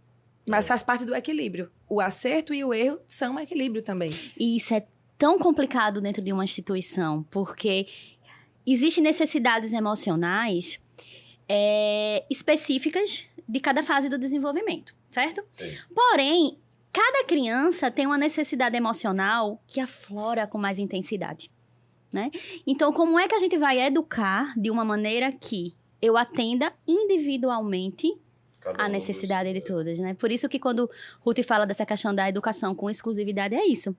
mas faz parte do equilíbrio. O acerto e o erro são um equilíbrio também. E isso é tão complicado dentro de uma instituição, porque existem necessidades emocionais específicas de cada fase do desenvolvimento, certo? Sim. Porém, cada criança tem uma necessidade emocional que aflora com mais intensidade, né? Então, como é que a gente vai educar de uma maneira que eu atenda individualmente a necessidade de todas, né? Por isso que quando Ruth fala dessa questão da educação com exclusividade, é isso.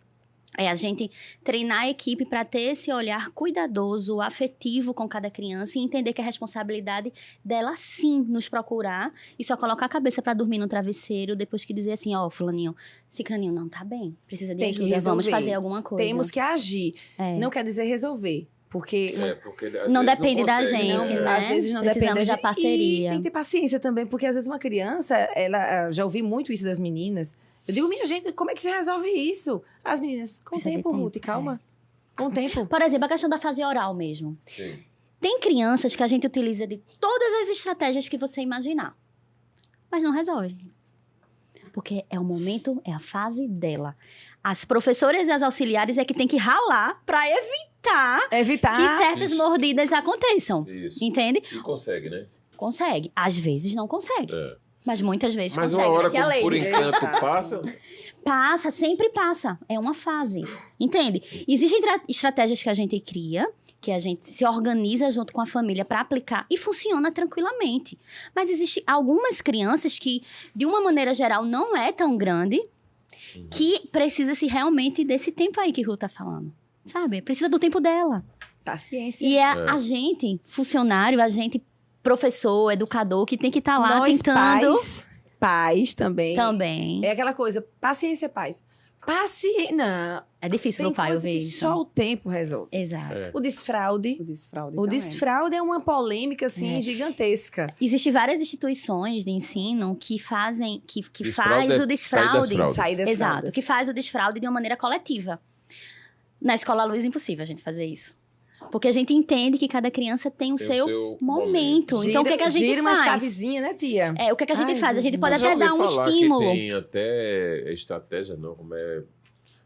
É a gente treinar a equipe para ter esse olhar cuidadoso, afetivo com cada criança e entender que a responsabilidade dela, sim, nos procurar e só colocar a cabeça para dormir no travesseiro depois que dizer assim, fulaninho, cicraninho não tá bem, precisa de Tem que ajuda, vamos resolver. fazer alguma coisa. Temos que agir. É. Não quer dizer resolver. Porque Porque às Não vezes depende da consegue, gente, não, né? às vezes não Precisamos depende da parceria. E tem que ter paciência também, porque às vezes uma criança, ela já ouvi muito isso das meninas. Eu digo, minha gente, como é que você resolve isso? As meninas, com Precisa de tempo, tempo, Ruth, calma. Com tempo. Por exemplo, a questão da fase oral mesmo. Sim. Tem crianças que a gente utiliza de todas as estratégias que você imaginar, mas não resolve. Porque é o momento, é a fase dela. As professoras e as auxiliares é que tem que ralar para evitar Evitar. que certas Isso. mordidas aconteçam. Isso. Entende? E consegue, né? Consegue. Às vezes não consegue. Mas muitas vezes Mas consegue. uma hora, né? Que é a como lei. por encanto Exato. passa, Passa, sempre passa. É uma fase. Entende? Existem estratégias que a gente cria, que a gente se organiza junto com a família para aplicar e funciona tranquilamente. Mas existem algumas crianças que, de uma maneira geral, não é tão grande, que precisa-se realmente desse tempo aí que Ruth tá falando. Sabe? Precisa do tempo dela. Paciência. E é a gente, funcionário, a gente, professor, educador, que tem que estar lá Nós, tentando. pais também. Também. É aquela coisa, paciência, pais. Paciência. Não. É difícil Tem pro pai coisa ouvir que isso. só o tempo resolve. Exato. É. O desfraude. O desfraude O também. desfraude é uma polêmica, assim, gigantesca. Existem várias instituições de ensino que fazem, que Desfraude faz é o desfraude. sair das fraldas. Sair das Exato, fraldas. que faz o desfraude de uma maneira coletiva. Na Escola Luz é impossível a gente fazer isso. Porque a gente entende que cada criança tem o tem seu momento. Então, o que, é que a gente gira uma faz? chavezinha, né, tia? O que, é que a gente Ai, faz? A gente Jesus. pode Eu já até ouvi dar um falar estímulo. Que tem até estratégia, não, como é.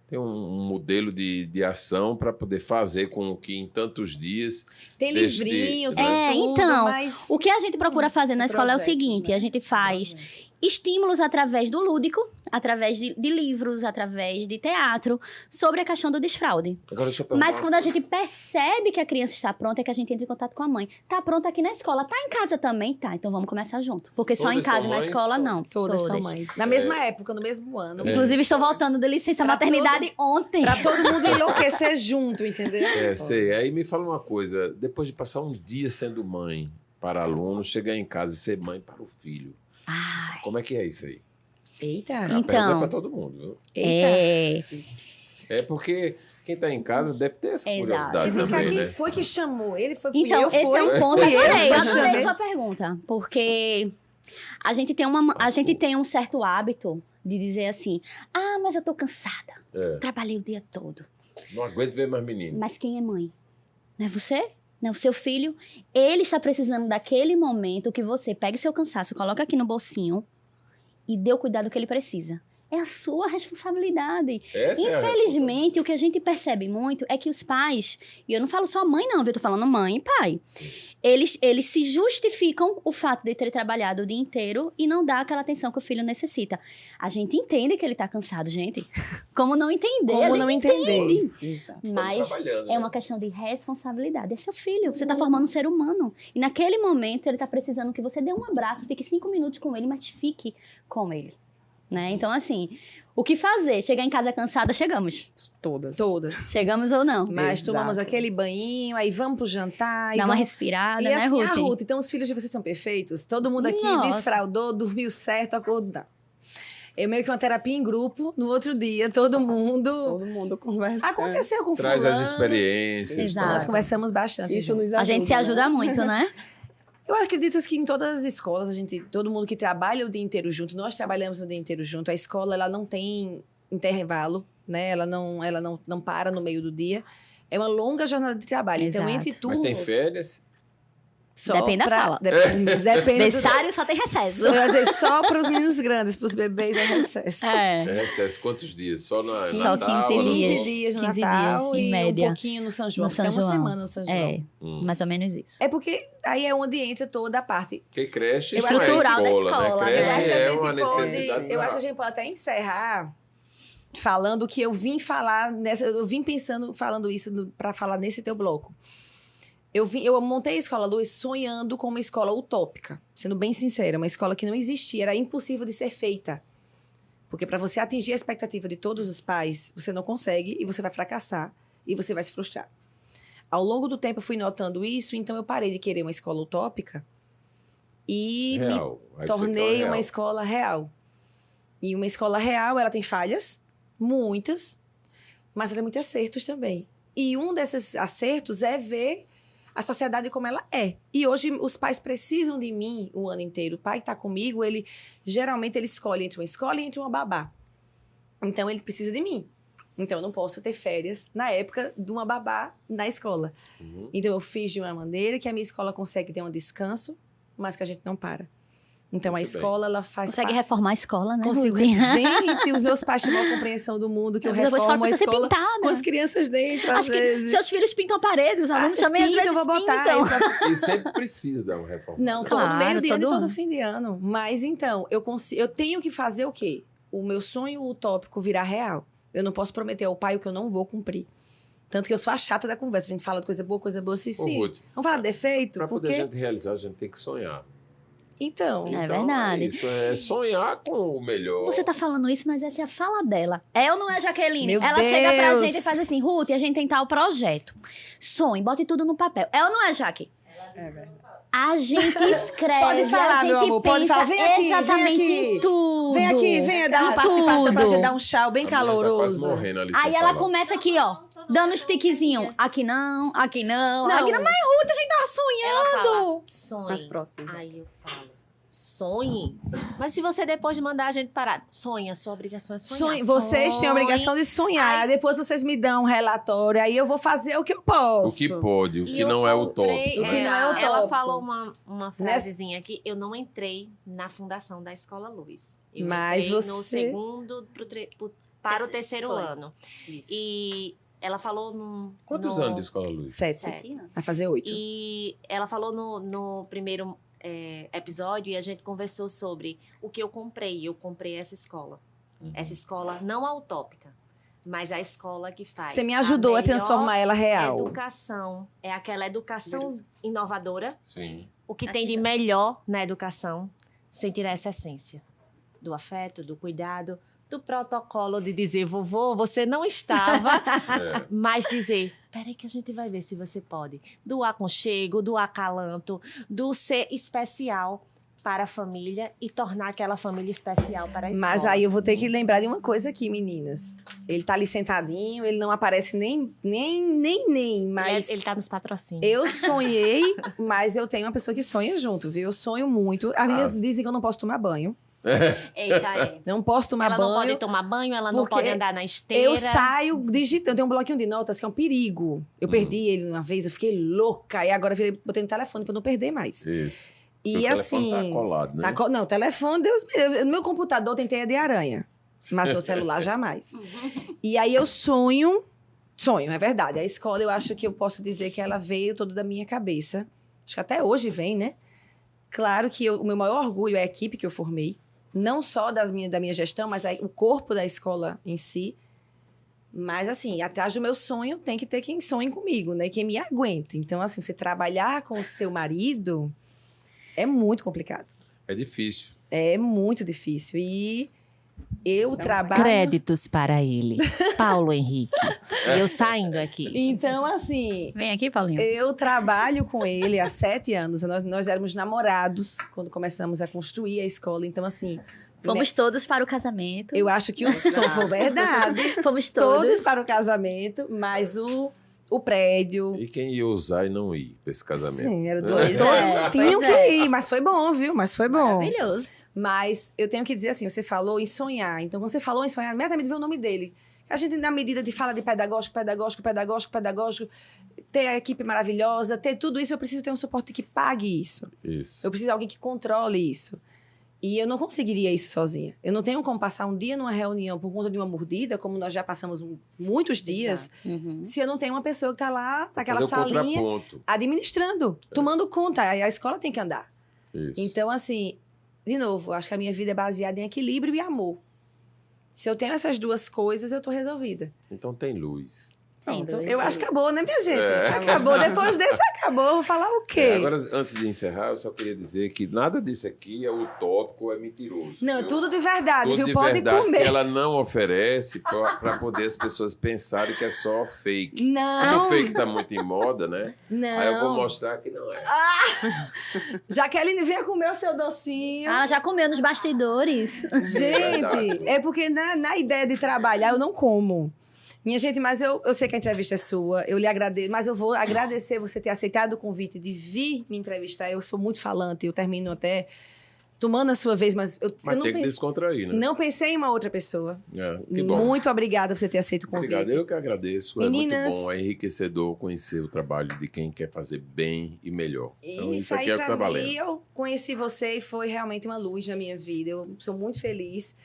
Tem um modelo de ação para poder fazer com que em tantos dias. Tem Deixa livrinho, de- tem É, tudo, então, mas... O que a gente procura fazer na escola é o Projetos, seguinte: né? a gente faz estímulos através do lúdico, através de livros, através de teatro, sobre a questão do desfraude. Agora deixa eu perguntar. Mas quando a gente percebe que a criança está pronta, é que a gente entra em contato com a mãe. Tá pronta aqui na escola, tá em casa também? Tá, então vamos começar junto. Porque só em Todas casa são e na mães? escola, não. Todas são mães. Na mesma época, no mesmo ano. Inclusive, estou voltando da licença Pra maternidade ontem. Pra todo mundo enlouquecer junto, entendeu? Sei. Aí me fala uma coisa. Depois de passar um dia sendo mãe para aluno, chegar em casa e ser mãe para o filho. Ai, Como é que é isso aí? Eita. A Então. pergunta é para todo mundo. Viu? Eita. É porque quem está em casa deve ter essa Exato. curiosidade E vem cá, também, quem né? foi que chamou? Ele foi, fui então, eu, esse foi? é um ponto. Fui eu, Adorei fui a eu. sua pergunta. Porque a gente tem um certo hábito de dizer assim: ah, mas eu tô cansada. É. Trabalhei o dia todo. Não aguento ver mais menino. Mas quem é mãe? Não é você? Não é o seu filho? Ele está precisando daquele momento que você pegue seu cansaço, coloca aqui no bolsinho e dê o cuidado que ele precisa. É a sua responsabilidade. Essa é a Infelizmente, o que a gente percebe muito é que os pais, e eu não falo só mãe não, viu? Eu tô falando mãe e pai. Eles se justificam o fato de ter trabalhado o dia inteiro e não dar aquela atenção que o filho necessita. A gente entende que ele tá cansado, gente. Como não entender? Como A não gente entender? Exato. Mas trabalhando, é né? uma questão de responsabilidade. É seu filho. Você tá formando um ser humano. E naquele momento, ele tá precisando que você dê um abraço, fique 5 minutos com ele, mas fique com ele. Né? Então, assim, o que fazer? Chegar em casa cansada, chegamos. Todas. Todas. Chegamos ou não? Mas Exato. tomamos aquele banhinho, aí vamos pro jantar. Dá e uma vamos... respirada, E né, assim, a Ruth? Ruth, então os filhos de vocês são perfeitos? Todo mundo aqui Nossa. desfraudou, dormiu certo, acordou. Eu meio que uma terapia em grupo, no outro dia, todo mundo... Todo mundo conversa. Aconteceu com Traz fulano. as experiências. Exato. tá? Nós conversamos bastante. Isso juntos. nos A gente se ajuda né? muito, né? Eu acredito que em todas as escolas, todo mundo que trabalha o dia inteiro junto, nós trabalhamos o dia inteiro junto, a escola ela não tem intervalo, né? Ela não para no meio do dia. É uma longa jornada de trabalho. Então, Exato. entre Mas turnos... tem férias? só Depende da pra- sala. Depende Berçário só tem recesso. Eu ia dizer, só para os meninos grandes, para os bebês é recesso. É. Recesso quantos dias? Só na Só Natal? 15 no- dias. 15 dias no 15 Natal dias, em e média. um pouquinho no São João. No São Fica uma João. semana no São João. É, mais ou menos isso. É porque aí é onde entra toda a parte. Porque creche Estrutural não é da escola, escola, né? né? Eu Creche acho que a é gente uma pode, necessidade. eu acho que a gente pode até encerrar falando que eu vim falar eu vim pensando, falando isso para falar nesse teu bloco. Eu montei a Escola Luz sonhando com uma escola utópica, sendo bem sincera, uma escola que não existia, era impossível de ser feita. Porque para você atingir a expectativa de todos os pais, você não consegue e você vai fracassar e você vai se frustrar. Ao longo do tempo eu fui notando isso, então eu parei de querer uma escola utópica e me Real. Aí você quer tornei real. uma escola real. E uma escola real, ela tem falhas, muitas, mas ela tem muitos acertos também. E um desses acertos é ver a sociedade como ela é. E hoje os pais precisam de mim o ano inteiro. O pai que está comigo, geralmente ele escolhe entre uma escola e entre uma babá. Então ele precisa de mim. Então eu não posso ter férias na época de uma babá na escola. Uhum. Então eu fiz de uma maneira que a minha escola consegue ter um descanso, mas que a gente não para. Então a Muito bem. escola, ela faz Consegue parte... reformar a escola, né, Consigo. Ruth? Gente, os meus pais têm uma compreensão do mundo que eu Depois reformo a pra você escola pintar, com né? as crianças dentro, às Acho que vezes. seus filhos pintam a parede, os alunos também às Pintam, vezes eu vou botar. pintam. E sempre precisa dar uma reforma. Não, Claro, todo meio de ano e todo todo ano. fim de ano. Mas então, eu tenho que fazer o quê? O meu sonho utópico virar real. Eu não posso prometer ao pai o que eu não vou cumprir. Tanto que eu sou a chata da conversa. A gente fala de coisa boa, sim, Ô, sim. Ruth, Vamos falar de defeito? para poder a Porque... gente realizar, a gente tem que sonhar. Então, É verdade. Isso é sonhar com o melhor. Você tá falando isso, mas essa é a fala dela. É ou não é, Jaqueline? Meu Ela chega pra Deus. gente e faz assim, Ruth, a gente tem tal projeto. Sonhe, bote tudo no papel. É ou não é, Jaque? É verdade. A gente escreve, Pode falar, a gente meu amor, pode pensa falar. Vem aqui, vem exatamente aqui. em tudo. vem aqui, venha dar uma participação pra gente dar um tchau bem A menina tá quase caloroso. morrendo ali Aí sem ela falar. começa aqui, ó, dando os tiquezinhos. Aqui não, aqui não, Não. aqui não. Mas Ruth, a gente tava sonhando. Ela fala, sonhe. Nas próximas. Aí eu falo, sonhe. Mas se você depois de mandar a gente parar, sonhe, a sua obrigação é sonhar. Vocês têm a obrigação de sonhar. Depois vocês me dão um relatório. Aí eu vou fazer o que eu posso. O que pode, o E que eu não é comprei, utópico. O que Né? não é utópico. Ela falou uma frasezinha aqui, eu não entrei na fundação da Escola Luz. Eu Mas entrei você- no segundo para o Esse terceiro foi. ano. E ela falou Quantos anos de escola luz? 7. Sete. Vai fazer 8. E ela falou no primeiro episódio e a gente conversou sobre o que eu comprei. Eu comprei essa escola. Uhum. Essa escola não a utópica, mas a escola que faz. Você me ajudou a melhor transformar ela real. Educação. É aquela educação inovadora. Sim. O que tem de melhor na educação, sem tirar essa essência do afeto, do cuidado, do protocolo de dizer, vovô, você não estava, É. mas dizer, peraí que a gente vai ver se você pode. Do aconchego, do acalanto, do ser especial para a família e tornar aquela família especial para a escola. Mas aí eu vou ter que lembrar de uma coisa aqui, meninas. Ele tá ali sentadinho, ele não aparece nem, mas Ele tá nos patrocínios. eu sonhei, mas eu tenho uma pessoa que sonha junto, viu? Eu sonho muito. As meninas dizem que eu não posso tomar banho. Eita, é. Não posso tomar Ela banho. não pode tomar banho, ela não porque pode andar na esteira. Eu saio digitando. Tem um bloquinho de notas que é um perigo. Eu perdi ele uma vez, eu fiquei louca. E agora eu botei no telefone pra não perder mais. Isso. E o telefone assim. tá colado, né? Não, telefone, Deus me livre. No meu computador tem teia de aranha. Mas meu celular, jamais. E aí eu sonho, é verdade. A escola, eu acho que eu posso dizer que ela veio toda da minha cabeça. Acho que até hoje vem, né? Claro que o meu maior orgulho é a equipe que eu formei. Não só da minha gestão, mas o corpo da escola em si. Mas, assim, atrás do meu sonho tem que ter quem sonhe comigo, né? Quem me aguenta. Então, assim, você trabalhar com o seu marido é muito complicado. É difícil. É muito difícil. E eu trabalho... Créditos para ele. Paulo Henrique. Eu saindo aqui. Então, assim... Vem aqui, Paulinho. Eu trabalho com ele há 7 anos. Nós éramos namorados quando começamos a construir a escola. Então, assim... Fomos todos para o casamento. Eu acho que o sonho foi verdade. Fomos Todos todos. para o casamento, mas o prédio... E quem ia usar e não ir para esse casamento? Sim, era Pois doido. é, Tinham pois que é. ir, mas foi bom, viu? Mas foi bom. Maravilhoso. Mas eu tenho que dizer assim, você falou em sonhar. Então, quando você falou em sonhar, imediatamente veio o nome dele. A gente, na medida de fala de pedagógico, ter a equipe maravilhosa, ter tudo isso, eu preciso ter um suporte que pague isso. Isso. Eu preciso de alguém que controle isso. E eu não conseguiria isso sozinha. Eu não tenho como passar um dia numa reunião por conta de uma mordida, como nós já passamos muitos dias, Uhum. se eu não tenho uma pessoa que está lá, naquela Fazer o salinha, contraponto. administrando, tomando conta. A escola tem que andar. Isso. Então, assim, de novo, acho que a minha vida é baseada em equilíbrio e amor. Se eu tenho essas duas coisas, eu tô resolvida. Então tem luz. Tem Pronto, dois. eu acho que acabou, né, minha gente? É. Acabou. Depois desse, acabou. Vou falar o quê? Agora, antes de encerrar, eu só queria dizer que nada disso aqui é utópico, é mentiroso. Não, viu? tudo de verdade, Tudo viu? de Pode verdade comer. que ela não oferece para poder as pessoas pensarem que é só fake. Como Não, o fake tá muito em moda, né? não. Aí eu vou mostrar que não é. Jaqueline, venha comer o seu docinho. Ah, ela já comeu nos bastidores. Gente, é porque na ideia de trabalhar eu não como. Minha gente, mas eu sei que a entrevista é sua, eu lhe agradeço, mas eu vou agradecer você ter aceitado o convite de vir me entrevistar. Eu sou muito falante, eu termino até tomando a sua vez, mas eu Mas não tem que pensei, descontrair, né? não pensei em uma outra pessoa. É, que bom. Muito obrigada por você ter aceito o convite. Obrigado, eu que agradeço. Meninas- É muito bom, é enriquecedor conhecer o trabalho de quem quer fazer bem e melhor. Então, isso aí, aqui é o que pra tá mim, valendo. eu conheci você e foi realmente uma luz na minha vida. Eu sou muito feliz.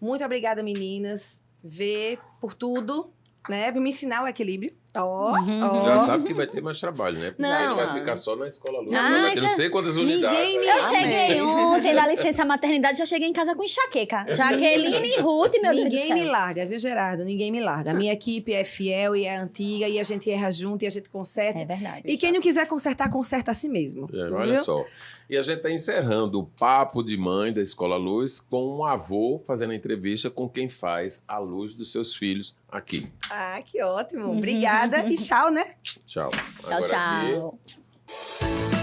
Muito obrigada, meninas. Vê por tudo, né? Pra me ensinar o equilíbrio. Ó, Já sabe que vai ter mais trabalho, né? Porque Não. aí vai ficar só na escola Luz. Não, Vai ter isso não sei quantas unidades. Ninguém me- Eu Amém. cheguei ontem da licença maternidade, já cheguei em casa com enxaqueca. Jaqueline e Ruth, meu Deus do Ninguém céu. me larga, viu, Gerardo? Ninguém me larga. A minha equipe é fiel e é antiga, e a gente erra junto e a gente conserta. É verdade. E quem não quiser consertar, conserta a si mesmo. É, olha viu? só. E a gente está encerrando o Papo de Mãe da Escola Luz com um avô fazendo a entrevista com quem faz a luz dos seus filhos aqui. Ah, que ótimo. Obrigada e tchau, né? Tchau. Tchau, Agora aqui- tchau.